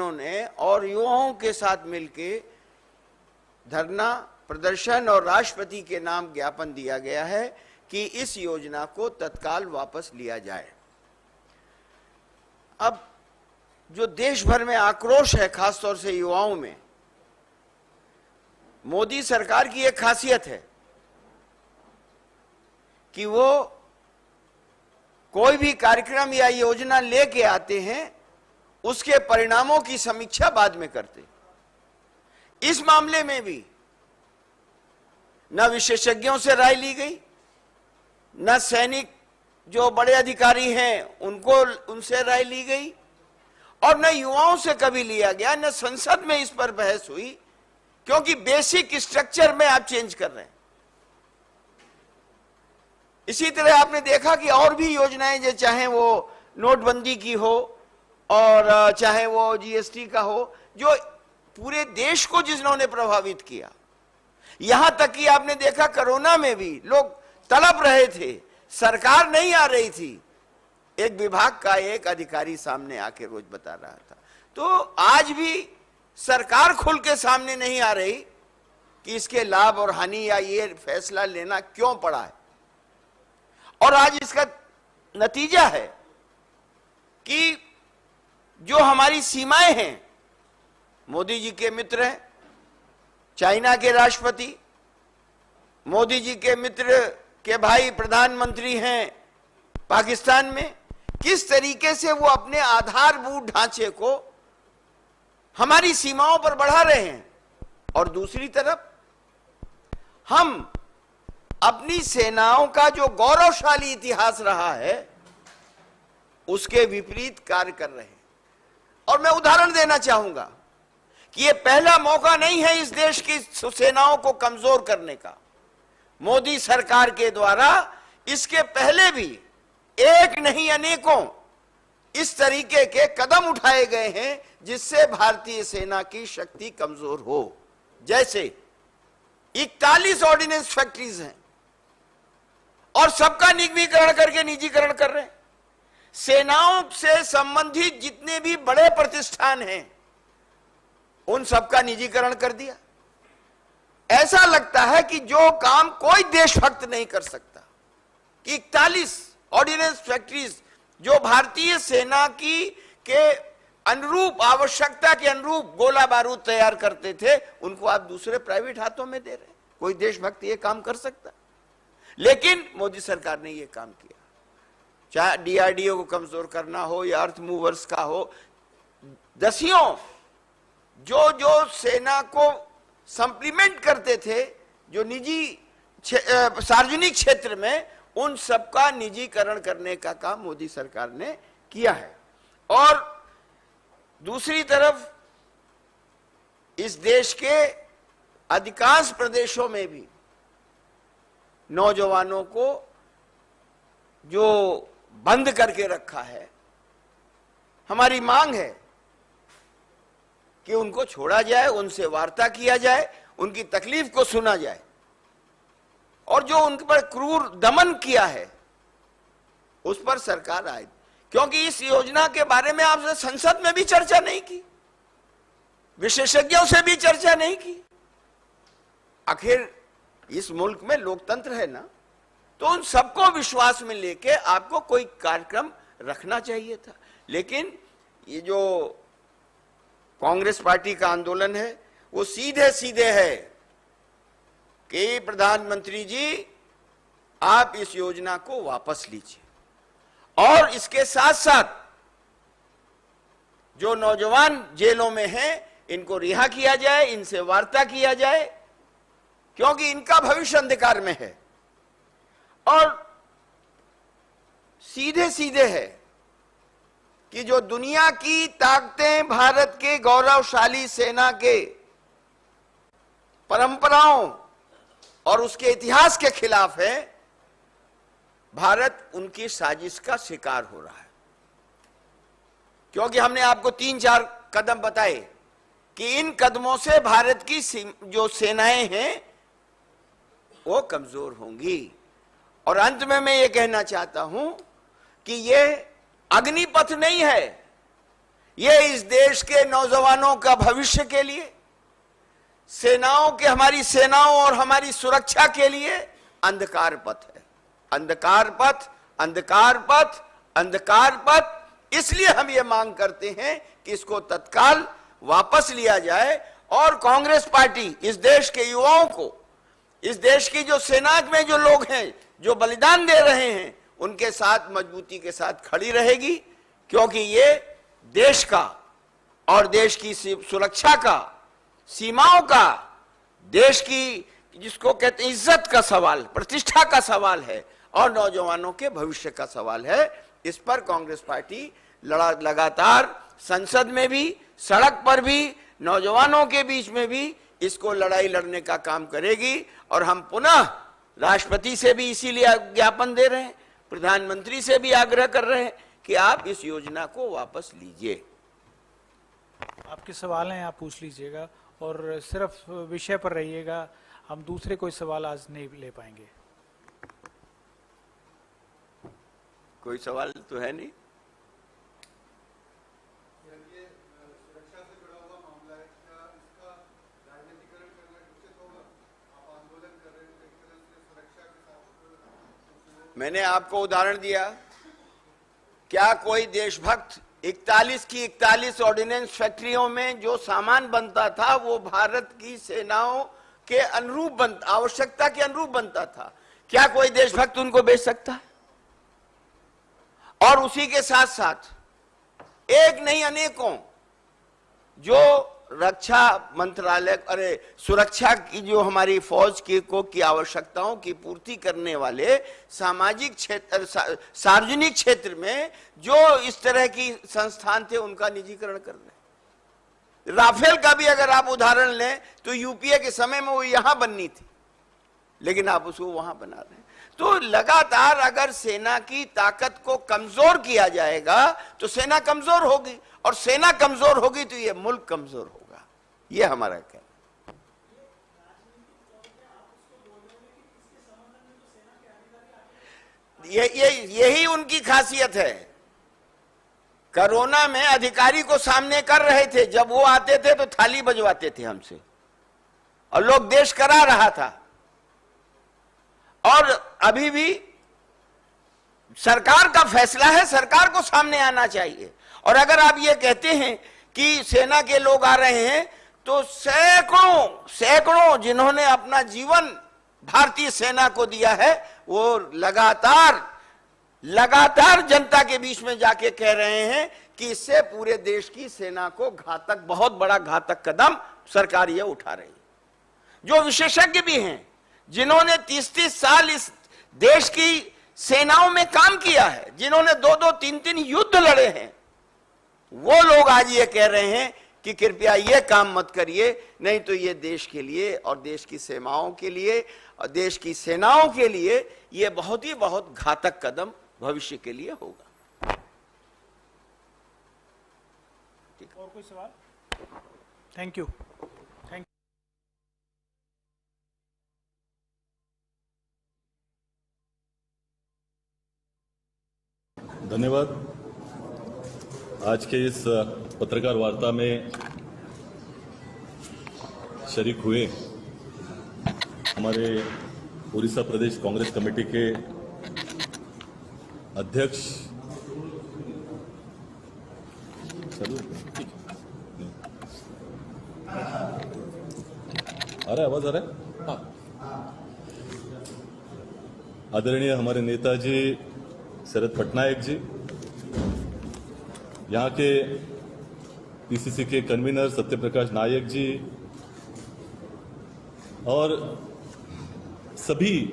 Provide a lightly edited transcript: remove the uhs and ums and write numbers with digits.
संगठनों ने और युवाओं के साथ मिलकर धरना प्रदर्शन और राष्ट्रपति के नाम ज्ञापन दिया गया है कि इस योजना को तत्काल वापस लिया जाए। अब जो देश भर में आक्रोश है, खासतौर से युवाओं में, मोदी सरकार की एक खासियत है कि वो कोई भी कार्यक्रम या योजना लेके आते हैं, उसके परिणामों की समीक्षा बाद में करते। इस मामले में भी न विशेषज्ञों से राय ली गई, न सैनिक जो बड़े अधिकारी हैं उनसे राय ली गई, और न युवाओं से कभी लिया गया, न संसद में इस पर बहस हुई, क्योंकि बेसिक स्ट्रक्चर में आप चेंज कर रहे हैं। इसी तरह आपने देखा कि और भी योजनाएं, जो चाहे वो नोटबंदी की हो और चाहे वो जीएसटी का हो, जो पूरे देश को जिन्होंने प्रभावित किया, यहां तक कि आपने देखा कोरोना में भी लोग तड़प रहे थे, सरकार नहीं आ रही थी, एक विभाग का एक अधिकारी सामने आके रोज बता रहा था। तो आज भी सरकार खुल के सामने नहीं आ रही कि इसके लाभ और हानि या ये फैसला लेना क्यों पड़ा है। और आज इसका नतीजा है कि जो हमारी सीमाएं हैं, मोदी जी के मित्र हैं चाइना के राष्ट्रपति, मोदी जी के मित्र के भाई प्रधानमंत्री हैं पाकिस्तान में, किस तरीके से वो अपने आधारभूत ढांचे को हमारी सीमाओं पर बढ़ा रहे हैं, और दूसरी तरफ हम अपनी सेनाओं का जो गौरवशाली इतिहास रहा है उसके विपरीत कार्य कर रहे हैं। और मैं उदाहरण देना चाहूंगा कि यह पहला मौका नहीं है इस देश की सेनाओं को कमजोर करने का। मोदी सरकार के द्वारा इसके पहले भी एक नहीं अनेकों इस तरीके के कदम उठाए गए हैं जिससे भारतीय सेना की शक्ति कमजोर हो। जैसे 41 ऑर्डिनेंस फैक्ट्रीज हैं और सबका निगमीकरण करके निजीकरण कर रहे हैं। सेनाओं से संबंधित जितने भी बड़े प्रतिष्ठान हैं उन सबका निजीकरण कर दिया। ऐसा लगता है कि जो काम कोई देशभक्त नहीं कर सकता, कि 41 ऑर्डिनेंस फैक्ट्रीज जो भारतीय सेना की के अनुरूप, आवश्यकता के अनुरूप गोला बारूद तैयार करते थे, उनको आप दूसरे प्राइवेट हाथों में दे रहे हैं। कोई देशभक्त ये काम कर सकता? लेकिन मोदी सरकार ने ये काम किया। चाहे डीआरडीओ को कमजोर करना हो या अर्थ मूवर्स का हो, दसियों जो सेना को सप्लीमेंट करते थे जो निजी सार्वजनिक क्षेत्र में, उन सबका निजीकरण करने का काम मोदी सरकार ने किया है। और दूसरी तरफ इस देश के अधिकांश प्रदेशों में भी नौजवानों को जो बंद करके रखा है, हमारी मांग है कि उनको छोड़ा जाए, उनसे वार्ता किया जाए, उनकी तकलीफ को सुना जाए, और जो उनके पर क्रूर दमन किया है उस पर सरकार आए। क्योंकि इस योजना के बारे में आपने संसद में भी चर्चा नहीं की, विशेषज्ञों से भी चर्चा नहीं की। आखिर इस मुल्क में लोकतंत्र है ना, तो उन सबको विश्वास में लेके आपको कोई कार्यक्रम रखना चाहिए था। लेकिन ये जो कांग्रेस पार्टी का आंदोलन है वो सीधे सीधे है कि प्रधानमंत्री जी आप इस योजना को वापस लीजिए, और इसके साथ साथ जो नौजवान जेलों में हैं इनको रिहा किया जाए, इनसे वार्ता किया जाए, क्योंकि इनका भविष्य अंधकार में है। और सीधे सीधे है कि जो दुनिया की ताकतें भारत के गौरवशाली सेना के परंपराओं और उसके इतिहास के खिलाफ है, भारत उनकी साजिश का शिकार हो रहा है। क्योंकि हमने आपको 3-4 कदम बताए कि इन कदमों से भारत की जो सेनाएं हैं वो कमजोर होंगी। और अंत में मैं ये कहना चाहता हूं कि ये अग्निपथ नहीं है, ये इस देश के नौजवानों का भविष्य के लिए, सेनाओं के, हमारी सेनाओं और हमारी सुरक्षा के लिए अंधकार पथ है। अंधकार पथ, अंधकार पथ, अंधकार पथ। इसलिए हम ये मांग करते हैं कि इसको तत्काल वापस लिया जाए और कांग्रेस पार्टी इस देश के युवाओं को, इस देश की जो सेना में जो लोग हैं, जो बलिदान दे रहे हैं, उनके साथ मजबूती के साथ खड़ी रहेगी, क्योंकि ये देश का और देश की सुरक्षा का, सीमाओं का, देश की जिसको कहते हैं इज्जत का सवाल, प्रतिष्ठा का सवाल है और नौजवानों के भविष्य का सवाल है। इस पर कांग्रेस पार्टी लगातार संसद में भी, सड़क पर भी, नौजवानों के बीच में भी इसको लड़ाई लड़ने का काम करेगी। और हम पुनः राष्ट्रपति से भी इसीलिए ज्ञापन दे रहे हैं, प्रधानमंत्री से भी आग्रह कर रहे हैं कि आप इस योजना को वापस लीजिए। आपके सवाल हैं, आप पूछ लीजिएगा और सिर्फ विषय पर रहिएगा। हम दूसरे कोई सवाल आज नहीं ले पाएंगे। कोई सवाल तो है नहीं। मैंने आपको उदाहरण दिया, क्या कोई देशभक्त 41 की 41 ऑर्डिनेंस फैक्ट्रियों में जो सामान बनता था वो भारत की सेनाओं के अनुरूप आवश्यकता के अनुरूप बनता था, क्या कोई देशभक्त उनको बेच सकता है? और उसी के साथ साथ एक नहीं अनेकों जो रक्षा मंत्रालय, सुरक्षा की जो हमारी फौज की आवश्यकताओं की पूर्ति करने वाले सामाजिक क्षेत्र, सार्वजनिक क्षेत्र में जो इस तरह की संस्थान थे, उनका निजीकरण कर रहे। राफेल का भी अगर आप उदाहरण लें तो यूपीए के समय में वो यहां बननी थी, लेकिन आप उसको वहां बना रहे हैं। तो लगातार अगर सेना की ताकत को कमजोर किया जाएगा तो सेना कमजोर होगी, और सेना कमजोर होगी तो ये मुल्क कमजोर होगा। ये हमारा कहना। यही उनकी खासियत है। कोरोना में अधिकारी को सामने कर रहे थे, जब वो आते थे तो थाली बजवाते थे हमसे, और लोग देश करा रहा था। और अभी भी सरकार का फैसला है, सरकार को सामने आना चाहिए। और अगर आप ये कहते हैं कि सेना के लोग आ रहे हैं, तो सैकड़ों जिन्होंने अपना जीवन भारतीय सेना को दिया है, वो लगातार जनता के बीच में जाके कह रहे हैं कि इससे पूरे देश की सेना को घातक, बहुत बड़ा घातक कदम सरकार ये उठा रही है। जो विशेषज्ञ भी हैं, जिन्होंने 30-30 साल इस देश की सेनाओं में काम किया है, जिन्होंने 2-2, 3-3 युद्ध लड़े हैं, वो लोग आज ये कह रहे हैं कि कृपया ये काम मत करिए, नहीं तो ये देश के लिए और देश की सीमाओं के लिए और देश की सेनाओं के लिए ये बहुत घातक कदम भविष्य के लिए होगा। और कोई सवाल? Thank you. धन्यवाद। आज के इस पत्रकार वार्ता में शरीक हुए हमारे उड़ीसा प्रदेश कांग्रेस कमेटी के अध्यक्ष आ रहा है, आवाज आ रहा है? हाँ। आदरणीय हमारे नेताजी शरद पटनायक जी, यहाँ के पीसीसी के कन्वीनर सत्यप्रकाश नायक जी और सभी